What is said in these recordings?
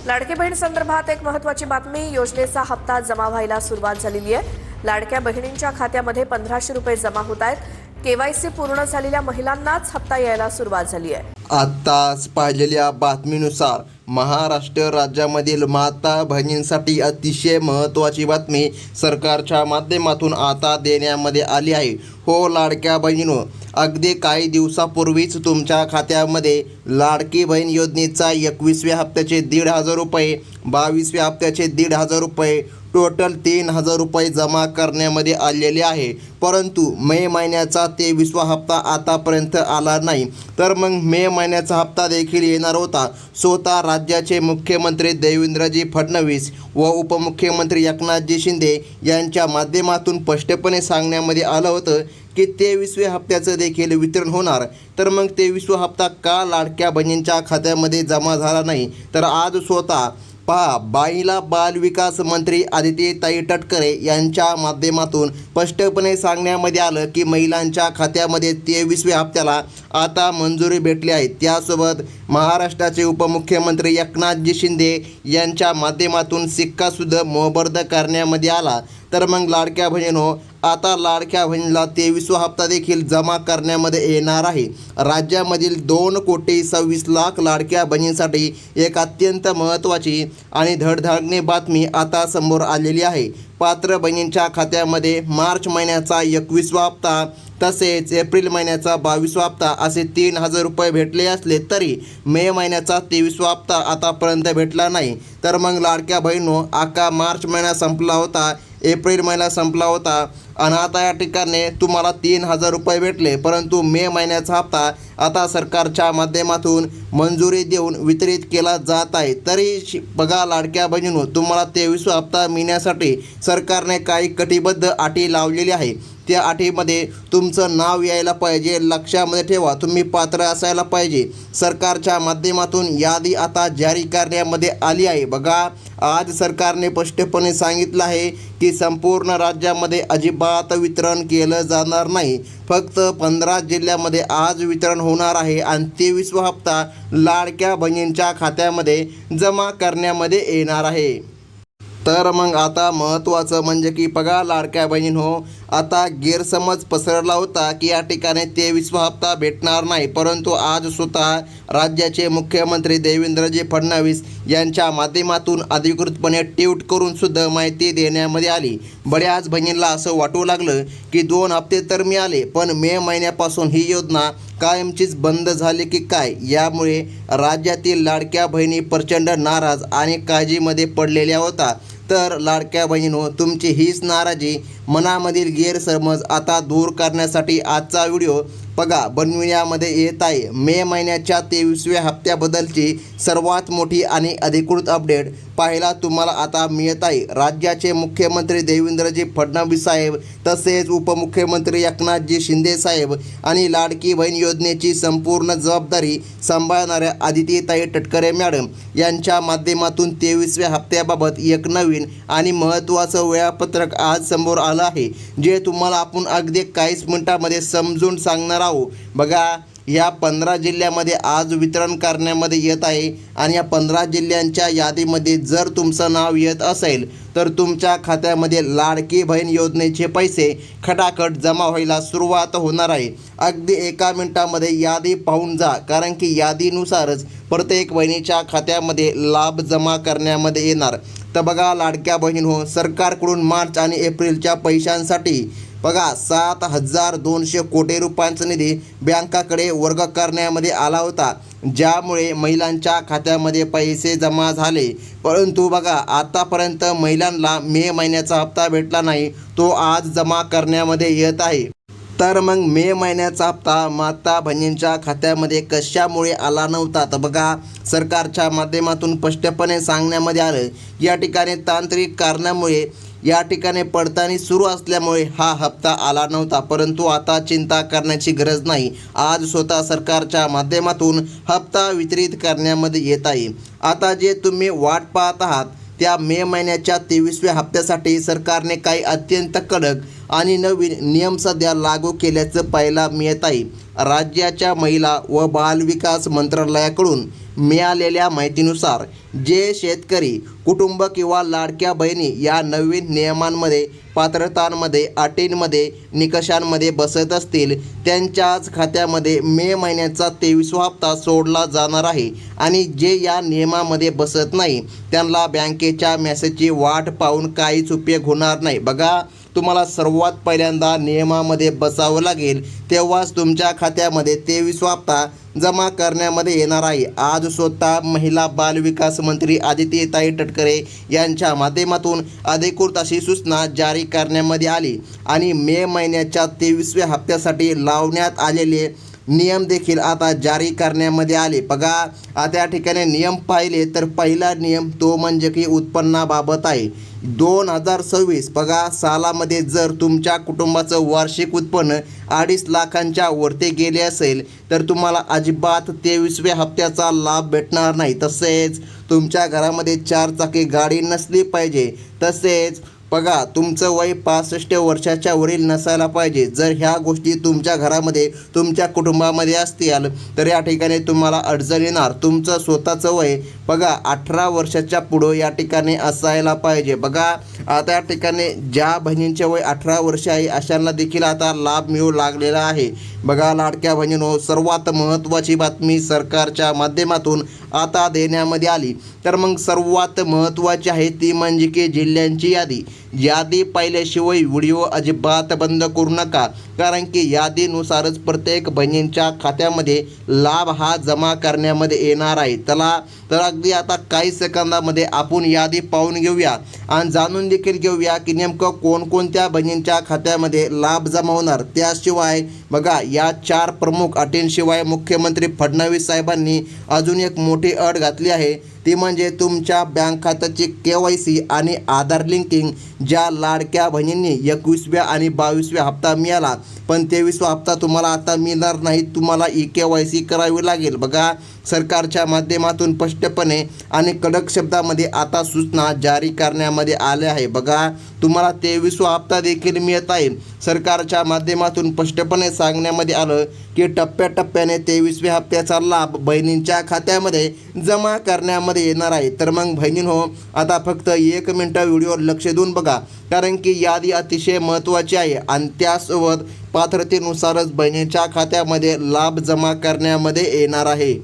लाडकी बहीण संदर्भात एक महत्त्वाची बातमी. योजनेचा हप्ता जमा व्हायला सुरुवात झालेली आहे. लाडक्या बहिणींच्या खात्यामध्ये 1500 रुपये जमा होत आहेत. केवायसी पूर्ण झालेल्या महिलांनाच हप्ता यायला सुरुवात झाली आहे. आताच पाहिलेल्या बातमीनुसार महाराष्ट्र राज्यामधील माता बहिणींसाठी अतिशय महत्त्वाची बातमी सरकारच्या माध्यमातून आता देण्यामध्ये आली आहे. हो लाडक्या बहिणींनो, अगदी काही दिवसापूर्वीच तुमच्या खात्यामध्ये लाडकी बहीण योजनेचा 21व्या हप्त्याचे 1,500 रुपये, 22व्या हप्त्याचे 1,500 रुपये, टोटल 3,000 रुपये जमा करण्यामध्ये आलेले आहे. परंतु मे महिन्याचा 23वा हप्ता आतापर्यंत आला नाही. तर मग मे महिन्याचा हप्ता देखील येणार होता. स्वतः राज्याचे मुख्यमंत्री देवेंद्रजी फडणवीस व उपमुख्यमंत्री एकनाथजी शिंदे यांच्या माध्यमातून स्पष्टपणे सांगण्यामध्ये आलं होतं की 23व्या हप्त्याचं देखील वितरण होणार. तर मग 23वा हप्ता का लाडक्या बहिणींच्या खात्यामध्ये जमा झाला नाही? तर आज स्वतः महिला बाल विकास मंत्री आदित्यताई तटकरे यांच्या माध्यमातून स्पष्टपणे सांगण्यामध्ये आलं की महिलांच्या खात्यामध्ये 23व्या हप्त्याला आता मंजुरी भेटली आहे. त्यासोबत महाराष्ट्राचे उपमुख्यमंत्री एकनाथजी शिंदे यांच्या माध्यमातून सिक्कासुद्धा मोबर्द करण्यामध्ये आला. तर मग लाडक्या बहिणींनो, आता लाडक्या बहिणीला 23वा हप्ता देखील जमा करण्यामध्ये येणार आहे. राज्यामधील 2,26,00,000 लाडक्या बहिणींसाठी एक अत्यंत महत्त्वाची आणि धडधाकटी बातमी आता समोर आलेली आहे. पात्र बहिणींच्या खात्यामध्ये मार्च महिन्याचा 21वा हप्ता तसेच एप्रिल महिन्याचा 22वा हप्ता असे 3,000 रुपये भेटले असले तरी मे महिन्याचा 23वा हप्ता आतापर्यंत भेटला नाही. तर मग लाडक्या बहिणींनो, अख्खा मार्च महिना संपला होता, एप्रिल महिना संपला होता आणि आता या ठिकाणी तुम्हाला 3,000 रुपये भेटले. परंतु मे महिन्याचा हप्ता आता सरकारच्या माध्यमातून मंजुरी देऊन वितरित केला जात आहे. तरी बघा लाडक्या बहिणींनो, तुम्हाला 23वा हप्ता मिळण्यासाठी सरकारने काही कटिबद्ध अटी लावलेली आहे. त्या अटीमध्ये तुमचं नाव यायला पाहिजे. लक्षामध्ये ठेवा, तुम्ही पात्र असायला पाहिजे. सरकारच्या माध्यमातून यादी आता जारी करण्यामध्ये आली आहे. बघा, आज सरकारने स्पष्टपणे सांगितलं आहे की संपूर्ण राज्यामध्ये अजिबात वितरण केलं जाणार नाही. फक्त 15 जिल्ह्यामध्ये आज वितरण होणार आहे आणि 23वा हप्ता लाडक्या बहिणींच्या खात्यामध्ये जमा करण्यामध्ये येणार आहे. तर मग आता महत्त्वाचं म्हणजे की बघा लाडक्या बहिणींनो, आता गैरसमज पसरला होता की या ठिकाणी 23वा हप्ता भेटणार नाही. परंतु आज स्वतः राज्याचे मुख्यमंत्री देवेंद्रजी फडणवीस यांच्या माध्यमातून अधिकृतपणे ट्विट करून सुद्धा माहिती देण्यामध्ये आली. बऱ्याच बहिणींना असं वाटू लागलं की 2 हप्ते तर मिळाले, पण मे महिन्यापासून ही योजना कायमचीच बंद झाली की काय? यामुळे राज्यातील लाडक्या बहिणी प्रचंड नाराज आणि काळजीमध्ये पडलेल्या होत्या. तर लाडक्या बहिणींनो, तुमची हीच नाराजी, मनामधील गैरसमज आता दूर करण्यासाठी आजचा व्हिडिओ बघा बनविण्यामध्ये येत आहे. मे महिन्याच्या 23व्या हप्त्याबद्दलची सर्वात मोठी आणि अधिकृत अपडेट पाहायला तुम्हाला आता मिळत आहे. राज्याचे मुख्यमंत्री देवेंद्रजी फडणवीस साहेब तसेच उपमुख्यमंत्री एकनाथजी शिंदे साहेब आणि लाडकी बहीण योजनेची संपूर्ण जबाबदारी सांभाळणाऱ्या आदित्यताई तटकरे मॅडम यांच्या माध्यमातून 23व्या हप्त्याबाबत एक नवीन आणि महत्त्वाचं वेळापत्रक आज समोर आलं आहे, जे तुम्हाला आपण अगदी काहीच मिनिटांमध्ये समजून सांगणार आहोत. बघा, या 15 जिल्ह्यामध्ये आज वितरण करण्यामध्ये येत आहे आणि या 15 जिल्ह्यांच्या यादीमध्ये जर तुमचं नाव येत असेल तर तुमच्या खात्यामध्ये लाडकी बहीण योजनेचे पैसे खटाखट जमा व्हायला सुरुवात होणार आहे. अगदी एका मिनिटामध्ये यादी पाहून जा, कारण की यादीनुसारच प्रत्येक बहिणीच्या खात्यामध्ये लाभ जमा करण्यामध्ये येणार. तर बघा लाडक्या बहिणींनो, सरकारकडून मार्च आणि एप्रिलच्या पैशांसाठी बघा 7,200 कोटी रुपयांचा निधी बँकाकडे वर्ग करण्यामध्ये आला होता, ज्यामुळे महिलांच्या खात्यामध्ये पैसे जमा झाले. परंतु बघा, आतापर्यंत महिलांना मे महिन्याचा हप्ता भेटला नाही, तो आज जमा करण्यामध्ये येत आहे. तर मग मे महिन्याचा हप्ता माता बहिणींच्या खात्यामध्ये कशामुळे आला नव्हता? तर बघा, सरकारच्या माध्यमातून स्पष्टपणे सांगण्यामध्ये आलं, या ठिकाणी तांत्रिक कारणामुळे या ठिकाणी पडताळणी सुरू असल्यामुळे हा हप्ता आला नव्हता. परंतु आता चिंता करण्याची गरज नाही. आज स्वतः सरकारच्या माध्यमातून हप्ता वितरित करण्यामध्ये येत आहे. आता जे तुम्ही वाट पाहत आहात त्या मे महिन्याच्या 23व्या हप्त्यासाठी सरकारने काही अत्यंत कडक आणि नवीन नियम सध्या लागू केल्याचं पाहायला मिळत आहे. राज्याच्या महिला व बाल विकास मंत्रालयाकडून मिळालेल्या माहितीनुसार जे शेतकरी कुटुंब किंवा लाडक्या बहिणी या नवीन नियमांमध्ये, पात्रतांमध्ये, अटींमध्ये, निकषांमध्ये बसत असतील त्यांच्याच खात्यामध्ये मे महिन्याचा 23वा हप्ता सोडला जाणार आहे आणि जे या नियमामध्ये बसत नाही त्यांना बँकेच्या मेसेजची वाट पाहून काहीच उपयोग होणार नाही. बघा, तुम्हाला सर्वात पहिल्यांदा नियमामध्ये बसावं लागेल, तेव्हाच तुमच्या खात्यामध्ये 23वा हप्ता जमा करण्यामध्ये येणार आहे. आज स्वतः महिला बाल विकास मंत्री आदित्यताई तटकरे यांच्या माध्यमातून अधिकृत अशी सूचना जारी करण्यामध्ये आली आणि मे महिन्याच्या 23व्या हप्त्यासाठी लावण्यात आलेले नियम देखील आता जारी करण्यामध्ये आले. बघा, आता या ठिकाणी नियम पाहिले तर पहिला नियम तो म्हणजे की उत्पन्नाबाबत आहे. 2026 बघा सालामध्ये जर तुमच्या कुटुंबाचं वार्षिक उत्पन्न 2.5 लाखांच्या वरती गेले असेल तर तुम्हाला अजिबात 23व्या हप्त्याचा लाभ भेटणार नाही. तसेच तुमच्या घरामध्ये 4 चाकी गाडी नसली पाहिजे. तसेच बघा, तुमचं वय 65 वर्षाच्या वरील नसायला पाहिजे. जर ह्या गोष्टी तुमच्या घरामध्ये, तुमच्या कुटुंबामध्ये असतील तर या ठिकाणी तुम्हाला अडचण येणार. तुमचं स्वतःचं वय बघा 18 वर्षाच्या पुढं या ठिकाणी असायला पाहिजे. बघा, आता या ठिकाणी ज्या बहिणींचे वय 18 वर्ष आहे अशांना देखील आता लाभ मिळू लागलेला आहे. बघा लाडक्या बहिणींनो, सर्वात महत्त्वाची बातमी सरकारच्या माध्यमातून आता देण्यामध्ये आली. तर मग सर्वात महत्त्वाची आहे ती म्हणजे की जिल्ह्यांची यादी पाहिल्याशिवाय व्हिडिओ अजिबात बंद करू नका, कारण की यादीनुसारच प्रत्येक बहिणींच्या खात्यामध्ये लाभ हा जमा करण्यामध्ये येणार आहे. तर अगदी आता काही सेकंदामध्ये आपण यादी पाहून घेऊया आणि जाणून देखील घेऊया की नेमकं कोणकोणत्या बहिणींच्या खात्यामध्ये लाभ जमा होणार. त्याशिवाय बघा, या 4 प्रमुख अटींशिवाय मुख्यमंत्री फडणवीस साहेबांनी अजून एक मोठी अट घातली आहे, ती म्हणजे तुमच्या बँक खात्याची KYC आणि आधार लिंकिंग. ज्या लाडक्या बहिणींनी 21व्या आणि 22व्या हप्ता मिळाला पण 23वा हप्ता तुम्हाला आता मिळणार नाही, तुम्हाला KYC करावी लागेल. बघा, सरकारच्या माध्यमातून स्पष्टपणे आणि कडक शब्दामध्ये आता सूचना जारी करण्यामध्ये आल्या आहे. बघा, तुम्हाला 23वा हप्ता देखील मिळत आहे. सरकारच्या माध्यमातून स्पष्टपणे सांगण्यामध्ये आलं की टप्प्याटप्प्याने 23व्या हप्त्याचा लाभ बहिणींच्या खात्यामध्ये जमा करण्यामध्ये येणार आहे. तर मग बहिणींनो, आता फक्त 1 मिनिट व्हिडिओ लक्ष देऊन बघा, कारण की यादी अतिशय महत्त्वाची आहे आणि त्यासोबत पात्रतेनुसारच बहिणींच्या खात्यामध्ये लाभ जमा करण्यामध्ये येणार आहे.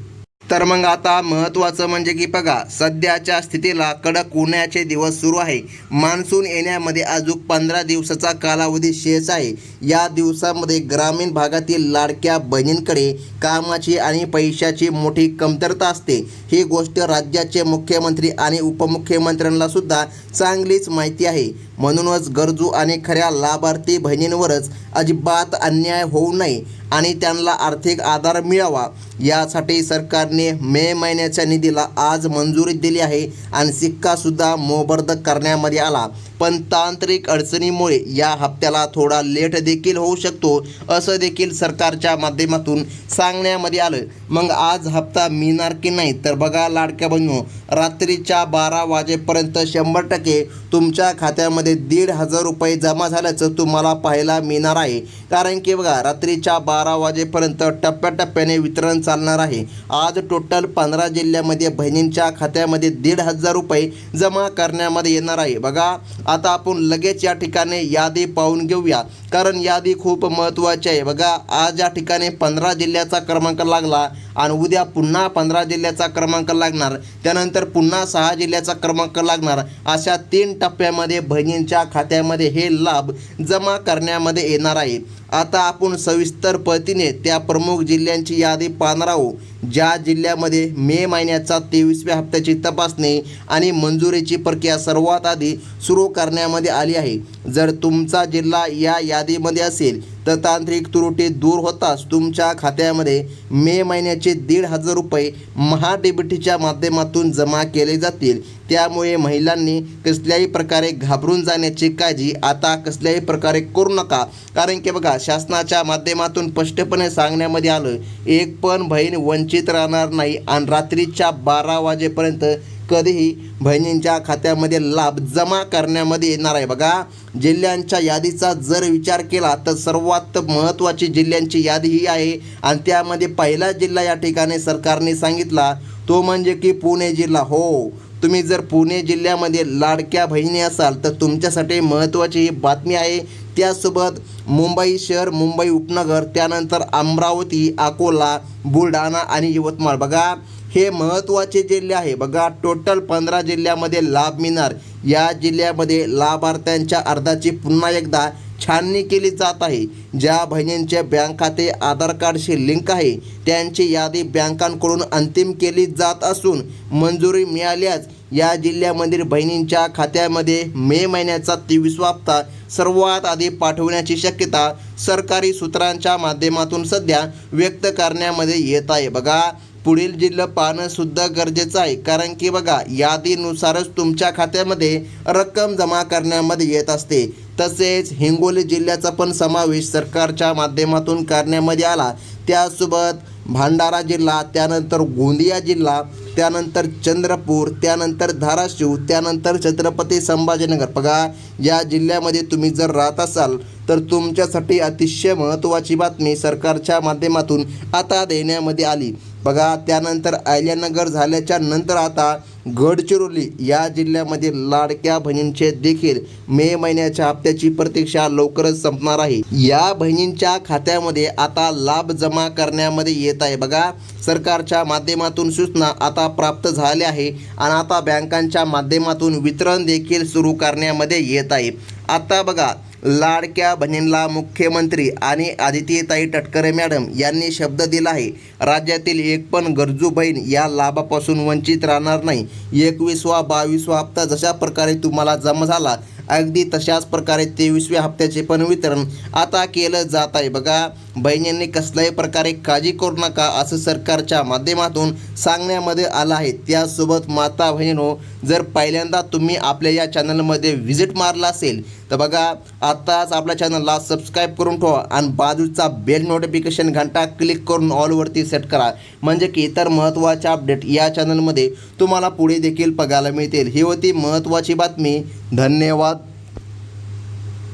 तर मग आता महत्त्वाचं म्हणजे की बघा, सध्याच्या स्थितीला कडक उन्हाळ्याचे दिवस सुरू आहे. मान्सून येण्यामध्ये अजून 15 दिवसाचा कालावधी शेष आहे. या दिवसामध्ये ग्रामीण भागातील लाडक्या बहिणींकडे कामाची आणि पैशाची मोठी कमतरता असते. ही गोष्ट राज्याचे मुख्यमंत्री आणि उपमुख्यमंत्र्यांना सुद्धा चांगलीच माहिती आहे. म्हणूनच गरजू आणि खऱ्या लाभार्थी बहिणींवरच अजिबात अन्याय होऊ नये आणि त्यांना आर्थिक आधार मिळावा यासाठी सरकारने मे महिन्याच्या निधीला आज मंजुरी दिली आहे आणि सिक्कासुद्धा मोबदला करण्यामध्ये आला. पण तांत्रिक अडचणीमुळे या हप्त्याला थोडा लेट देखील होऊ शकतो, असं देखील सरकारच्या माध्यमातून सांगण्यामध्ये आलं. मग आज हप्ता मिळणार की नाही, तर बघा लाडक्या बहिणींनो, रात्रीच्या 12 वाजेपर्यंत 100% तुमच्या खात्यामध्ये 1,500 रुपये जमा झाल्याचं तुम्हाला पाहायला मिळणार आहे. कारण की बघा, रात्रीच्या 12 वाजेपर्यंत टप्प्याटप्प्याने वितरण चालणार आहे. आज टोटल 15 जिल्ह्यामध्ये बहिणींच्या खात्यामध्ये 1,500 रुपये जमा करण्यामध्ये येणार आहे. बघा, आता आपण लगेच या ठिकाणी यादी पाहून घेऊया, कारण यादी खूप महत्त्वाची आहे. बघा, आज या ठिकाणी 15 जिल्ह्याचा क्रमांक लागला आणि उद्या पुन्हा 15 जिल्ह्याचा क्रमांक लागणार, त्यानंतर पुन्हा 6 जिल्ह्याचा क्रमांक लागणार. अशा 3 टप्प्यामध्ये बहिणींच्या खात्यामध्ये हे लाभ जमा करण्यामध्ये येणार आहे. आता आपण सविस्तर पद्धतीने त्या प्रमुख जिल्ह्यांची यादी पाहणार आहोत, ज्या जिल्ह्यामध्ये मे महिन्याचा 23व्या हप्त्याची तपासणी आणि मंजुरीची प्रक्रिया सर्वात आधी सुरू करण्यामध्ये आली आहे. जर तुमचा जिल्हा या यादीमध्ये असेल तर तांत्रिक त्रुटी दूर होताच तुमच्या खात्यामध्ये मे महिन्याचे 1,500 रुपये महाडीबीटीच्या माध्यमातून जमा केले जातील. त्यामुळे महिलांनी कसल्याही प्रकारे घाबरून जाण्याची काळजी आता कसल्याही प्रकारे करू नका, कारण की बघा, शासनाच्या माध्यमातून स्पष्टपणे सांगण्यामध्ये आलं, एक पण बहीण वंचित राहणार नाही आणि रात्रीच्या 12 वाजेपर्यंत कधीही बहिणींच्या खात्यामध्ये लाभ जमा करण्यामध्ये येणार आहे. बघा, जिल्ह्यांच्या यादीचा जर विचार केला तर सर्वात महत्त्वाची जिल्ह्यांची यादी ही आहे आणि त्यामध्ये पहिला जिल्हा या ठिकाणी सरकारने सांगितला तो म्हणजे की पुणे जिल्हा. हो, तुम्ही जर पुणे जिल्ह्यामध्ये लाडक्या बहिणी असाल तर तुमच्यासाठी महत्त्वाची ही बातमी आहे. त्यासोबत मुंबई शहर, मुंबई उपनगर, त्यानंतर अमरावती, अकोला, बुलढाणा आणि यवतमाळ. बघा, हे महत्त्वाचे जिल्हे आहे. बघा, टोटल 15 जिल्ह्यामध्ये लाभ मिळणार. या जिल्ह्यामध्ये लाभार्थ्यांच्या अर्जाची पुन्हा एकदा छाननी केली जात आहे. ज्या बहिणींचे बँक खाते आधार कार्डशी लिंक आहे त्यांची यादी बँकांकडून अंतिम केली जात असून मंजुरी मिळाल्यास या जिल्ह्यामधील बहिणींच्या खात्यामध्ये मे महिन्याचा 23वा हप्ता सर्वात आधी पाठवण्याची शक्यता सरकारी सूत्रांच्या माध्यमातून सध्या व्यक्त करण्यामध्ये येत आहे. बघा, पुढील जिल्हा पाहणं सुद्धा गरजेचं आहे, कारण की बघा, यादीनुसारच तुमच्या खात्यामध्ये रक्कम जमा करण्यामध्ये येत असते. तसेच हिंगोली जिल्ह्याचा पण समावेश सरकारच्या माध्यमातून करण्यामध्ये आला. त्यासोबत भंडारा जिल्हा, त्यानंतर गोंदिया जिल्हा, त्यानंतर चंद्रपूर, त्यानंतर धाराशिव, त्यानंतर छत्रपती संभाजीनगर. बघा, या जिल्ह्यामध्ये तुम्ही जर राहत असाल तर तुमच्यासाठी अतिशय महत्त्वाची बातमी सरकारच्या माध्यमातून आता देण्यामध्ये आली. बघा, त्यानंतर अहिल्यानगर झाल्याच्या नंतर आता गडचिरोली या जिल्ह्यामध्ये लाडक्या बहिणींचे देखील मे महिन्याच्या हप्त्याची प्रतीक्षा लवकरच संपणार आहे. या बहिणींच्या खात्यामध्ये आता लाभ जमा करण्यामध्ये येत आहे. बघा, सरकारच्या माध्यमातून सूचना आता प्राप्त झाल्या आहे आणि आता बँकांच्या माध्यमातून वितरण देखील सुरू करण्यामध्ये येत आहे. आता बघा, लाडक्या बहिणींना मुख्यमंत्री आणि आदित्यताई तटकरे मॅडम यांनी शब्द दिला आहे. राज्यातील एक पण गरजू बहीण या लाभापासून वंचित राहणार नाही. 21वा 22वा हप्ता जशा प्रकारे तुम्हाला जमा झाला अगदी तशाच प्रकारे 23व्या हप्त्याचे पण वितरण आता केलं जात आहे. बघा, बहिणींनी कसल्याही प्रकारे काळजी करू नका असं सरकारच्या माध्यमातून सांगण्यामध्ये आलं आहे. त्यासोबत माता बहिणींनो, जर पहिल्यांदा तुम्ही आपल्या या चॅनलमध्ये व्हिजिट मारला असेल तर बघा, आत्ताच आपल्या चॅनलला सबस्क्राईब करून ठेवा आणि बाजूचा बेल नोटिफिकेशन घंटा क्लिक करून ऑलवरती सेट करा, म्हणजे की इतर महत्त्वाचे अपडेट या चॅनलमध्ये तुम्हाला पुढे देखील बघायला मिळतील. ही होती महत्त्वाची बातमी. धन्यवाद.